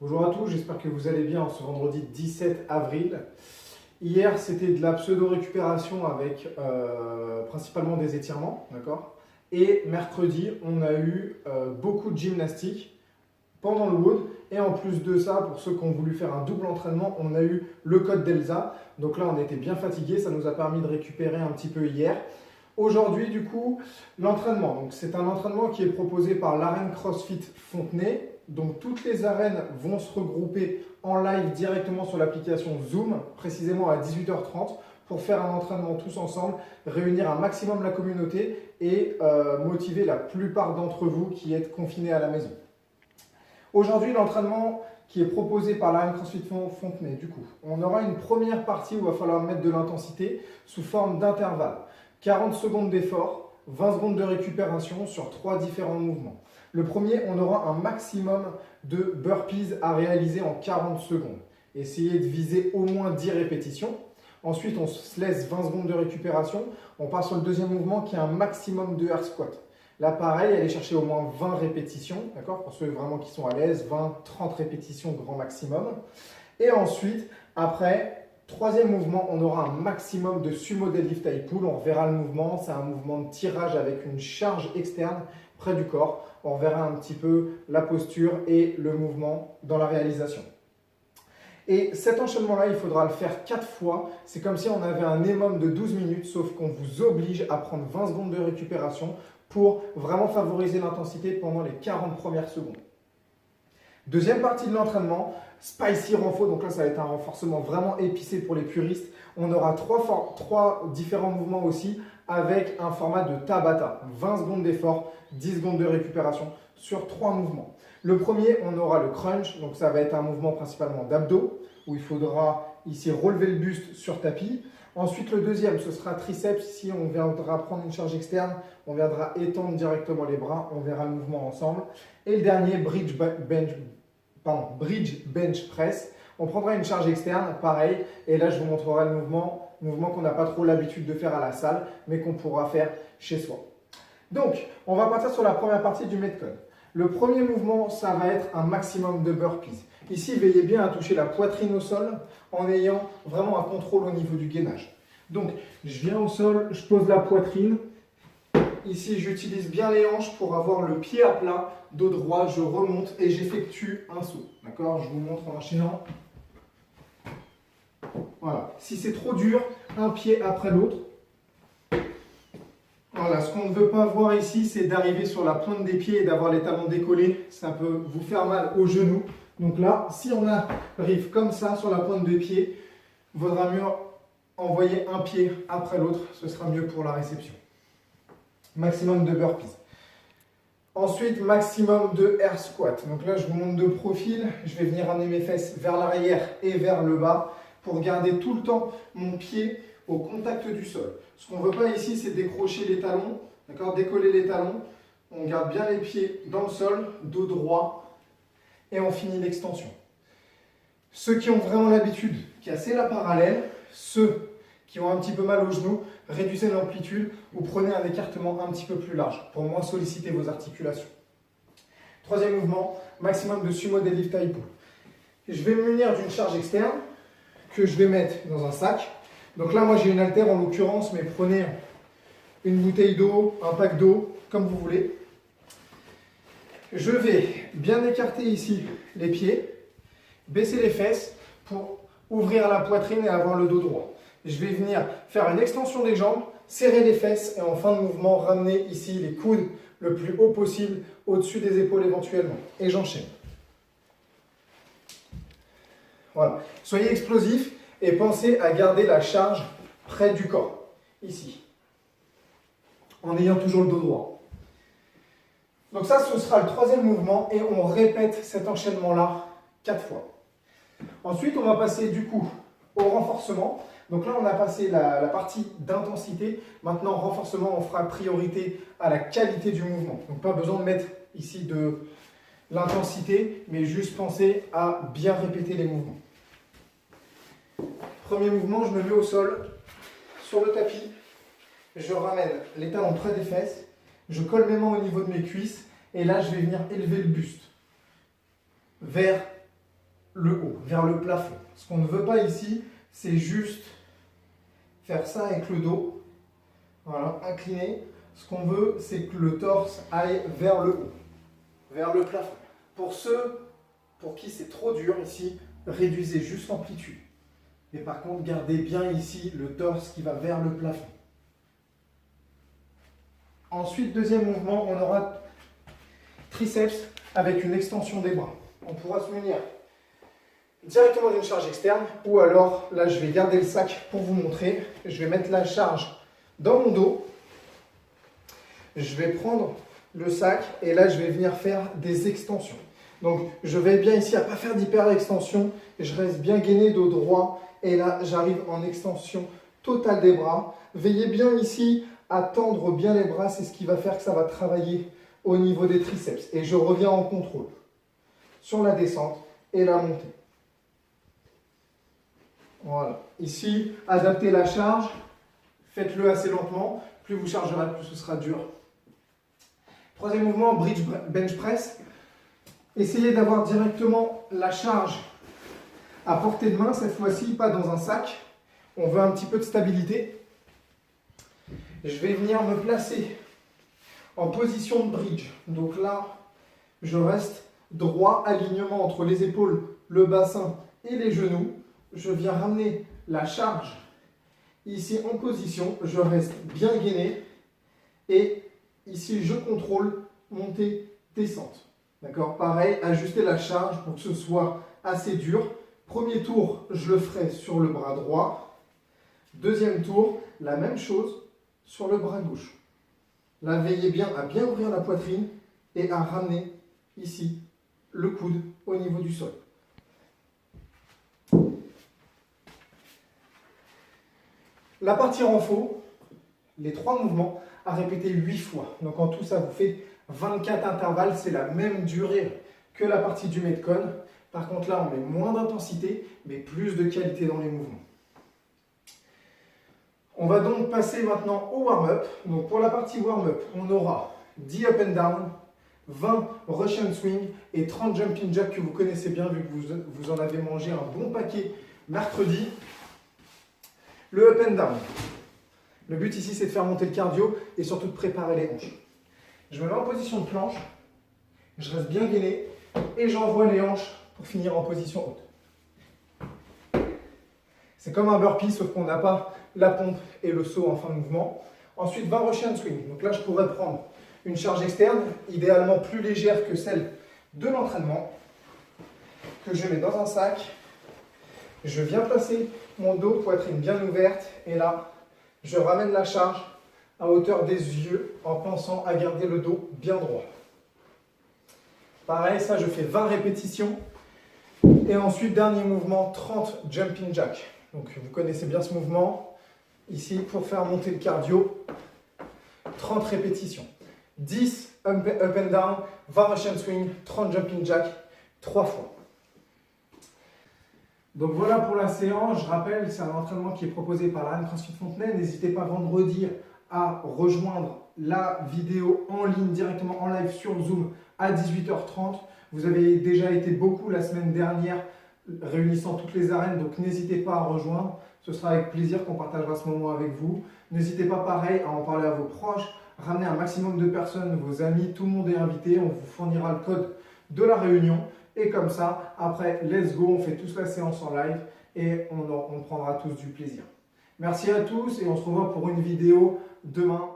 Bonjour à tous, j'espère que vous allez bien en ce vendredi 17 avril. Hier, c'était de la pseudo-récupération avec principalement des étirements, d'accord? Et mercredi, on a eu beaucoup de gymnastique pendant le WOD. Et en plus de ça, pour ceux qui ont voulu faire un double entraînement, on a eu le code d'Elsa. Donc là, on était bien fatigué, ça nous a permis de récupérer un petit peu hier. Aujourd'hui, du coup, l'entraînement. Donc, c'est un entraînement qui est proposé par l'arène CrossFit Fontenay. Donc, toutes les arènes vont se regrouper en live directement sur l'application Zoom, précisément à 18h30, pour faire un entraînement tous ensemble, réunir un maximum la communauté et motiver la plupart d'entre vous qui êtes confinés à la maison. Aujourd'hui, l'entraînement qui est proposé par l'arène CrossFit Fontenay, du coup, on aura une première partie où il va falloir mettre de l'intensité sous forme d'intervalle. 40 secondes d'effort, 20 secondes de récupération sur 3 différents mouvements. Le premier, on aura un maximum de burpees à réaliser en 40 secondes. Essayez de viser au moins 10 répétitions. Ensuite, on se laisse 20 secondes de récupération. On passe sur le deuxième mouvement qui est un maximum de air squat. Là, pareil, allez chercher au moins 20 répétitions, d'accord, pour ceux vraiment qui sont à l'aise, 20-30 répétitions grand maximum. Et ensuite, après, troisième mouvement, on aura un maximum de sumo deadlift high pull. On reverra le mouvement, c'est un mouvement de tirage avec une charge externe près du corps. On verra un petit peu la posture et le mouvement dans la réalisation. Et cet enchaînement-là, il faudra le faire 4 fois. C'est comme si on avait un EMOM de 12 minutes, sauf qu'on vous oblige à prendre 20 secondes de récupération pour vraiment favoriser l'intensité pendant les 40 premières secondes. Deuxième partie de l'entraînement, spicy renfort. Donc là, ça va être un renforcement vraiment épicé pour les puristes. On aura trois différents mouvements aussi avec un format de Tabata. 20 secondes d'effort, 10 secondes de récupération sur 3 mouvements. Le premier, on aura le crunch. Donc ça va être un mouvement principalement d'abdos où il faudra ici relever le buste sur tapis. Ensuite, le deuxième, ce sera triceps. Ici, on viendra prendre une charge externe. On viendra étendre directement les bras. On verra le mouvement ensemble. Et le dernier, bridge bench press. On prendra une charge externe, pareil. Et là, je vous montrerai le mouvement qu'on n'a pas trop l'habitude de faire à la salle, mais qu'on pourra faire chez soi. Donc, on va partir sur la première partie du Metcon. Le premier mouvement, ça va être un maximum de burpees. Ici, veillez bien à toucher la poitrine au sol en ayant vraiment un contrôle au niveau du gainage. Donc, je viens au sol, je pose la poitrine. Ici, j'utilise bien les hanches pour avoir le pied à plat, dos droit, je remonte et j'effectue un saut. D'accord? Je vous montre en enchaînant. Voilà. Si c'est trop dur, un pied après l'autre. Voilà, ce qu'on ne veut pas voir ici, c'est d'arriver sur la pointe des pieds et d'avoir les talons décollés. Ça peut vous faire mal aux genoux. Donc là, si on arrive comme ça sur la pointe des pieds, il vaudra mieux envoyer un pied après l'autre. Ce sera mieux pour la réception. Maximum de burpees. Ensuite, maximum de air squat. Donc là, je vous montre de profil. Je vais venir amener mes fesses vers l'arrière et vers le bas pour garder tout le temps mon pied au contact du sol. Ce qu'on ne veut pas ici, c'est décrocher les talons, d'accord, décoller les talons. On garde bien les pieds dans le sol, dos droit, et on finit l'extension. Ceux qui ont vraiment l'habitude, casser la parallèle, ceux qui ont un petit peu mal aux genoux, réduisez l'amplitude ou prenez un écartement un petit peu plus large pour moins solliciter vos articulations. Troisième mouvement, maximum de sumo deadlift high pull. Je vais me munir d'une charge externe que je vais mettre dans un sac. Donc là, moi j'ai une haltère en l'occurrence, mais prenez une bouteille d'eau, un pack d'eau, comme vous voulez. Je vais bien écarter ici les pieds, baisser les fesses pour ouvrir la poitrine et avoir le dos droit. Je vais venir faire une extension des jambes, serrer les fesses et en fin de mouvement, ramener ici les coudes le plus haut possible, au-dessus des épaules éventuellement. Et j'enchaîne. Voilà. Soyez explosifs et pensez à garder la charge près du corps, ici, en ayant toujours le dos droit. Donc ça, ce sera le troisième mouvement et on répète cet enchaînement-là 4 fois. Ensuite, on va passer du coup au renforcement. Donc là, on a passé la partie d'intensité. Maintenant, renforcement, on fera priorité à la qualité du mouvement. Donc pas besoin de mettre ici de l'intensité, mais juste penser à bien répéter les mouvements. Premier mouvement, je me mets au sol, sur le tapis. Je ramène les talons près des fesses. Je colle mes mains au niveau de mes cuisses. Et là, je vais venir élever le buste vers le haut, vers le plafond. Ce qu'on ne veut pas ici, c'est juste faire ça avec le dos. Voilà, incliné. Ce qu'on veut, c'est que le torse aille vers le haut, vers le plafond. Pour ceux pour qui c'est trop dur ici, réduisez juste l'amplitude. Et par contre, gardez bien ici le torse qui va vers le plafond. Ensuite, deuxième mouvement, on aura triceps avec une extension des bras. On pourra se munir directement d'une charge externe ou alors, là, je vais garder le sac pour vous montrer. Je vais mettre la charge dans mon dos. Je vais prendre le sac et là, je vais venir faire des extensions. Donc, je veille bien ici à ne pas faire d'hyper-extension. Je reste bien gainé dos droit et là, j'arrive en extension totale des bras. Veillez bien ici à tendre bien les bras. C'est ce qui va faire que ça va travailler au niveau des triceps. Et je reviens en contrôle sur la descente et la montée. Voilà. Ici, adaptez la charge. Faites-le assez lentement. Plus vous chargerez, plus ce sera dur. Troisième mouvement, bridge bench press. Essayez d'avoir directement la charge à portée de main, cette fois-ci, pas dans un sac. On veut un petit peu de stabilité. Je vais venir me placer en position de bridge. Donc là, je reste droit, alignement entre les épaules, le bassin et les genoux. Je viens ramener la charge ici en position. Je reste bien gainé. Et ici, je contrôle montée, descente. D'accord? Pareil, ajuster la charge pour que ce soit assez dur. Premier tour, je le ferai sur le bras droit. Deuxième tour, la même chose sur le bras gauche. Là, veillez bien à bien ouvrir la poitrine et à ramener ici le coude au niveau du sol. La partie renfort, les 3 mouvements à répéter 8 fois. Donc en tout, ça vous fait 24 intervalles. C'est la même durée que la partie du Metcon. Par contre, là, on met moins d'intensité, mais plus de qualité dans les mouvements. On va donc passer maintenant au warm-up. Donc pour la partie warm-up, on aura 10 up and down, 20 Russian swing et 30 jumping jack que vous connaissez bien vu que vous en avez mangé un bon paquet mercredi. Le up and down. Le but ici, c'est de faire monter le cardio et surtout de préparer les hanches. Je me mets en position de planche, je reste bien gainé et j'envoie les hanches pour finir en position haute. C'est comme un burpee, sauf qu'on n'a pas la pompe et le saut en fin de mouvement. Ensuite, 20 Russian swing. Donc là, je pourrais prendre une charge externe, idéalement plus légère que celle de l'entraînement, que je mets dans un sac. Je viens placer mon dos, poitrine bien ouverte, et là, je ramène la charge à hauteur des yeux en pensant à garder le dos bien droit. Pareil, ça, je fais 20 répétitions. Et ensuite, dernier mouvement, 30 jumping jack. Donc, vous connaissez bien ce mouvement. Ici, pour faire monter le cardio, 30 répétitions. 10 up and down, 20 Russian swing, 30 jumping jack, 3 fois. Donc voilà pour la séance. Je rappelle, c'est un entraînement qui est proposé par la CrossFit Fontenay. N'hésitez pas vendredi à rejoindre la vidéo en ligne, directement en live sur Zoom à 18h30. Vous avez déjà été beaucoup la semaine dernière réunissant toutes les arènes, donc n'hésitez pas à rejoindre. Ce sera avec plaisir qu'on partagera ce moment avec vous. N'hésitez pas pareil à en parler à vos proches, ramener un maximum de personnes, vos amis, tout le monde est invité. On vous fournira le code de la réunion. Et comme ça, après, let's go, on fait tous la séance en live et on prendra tous du plaisir. Merci à tous et on se revoit pour une vidéo demain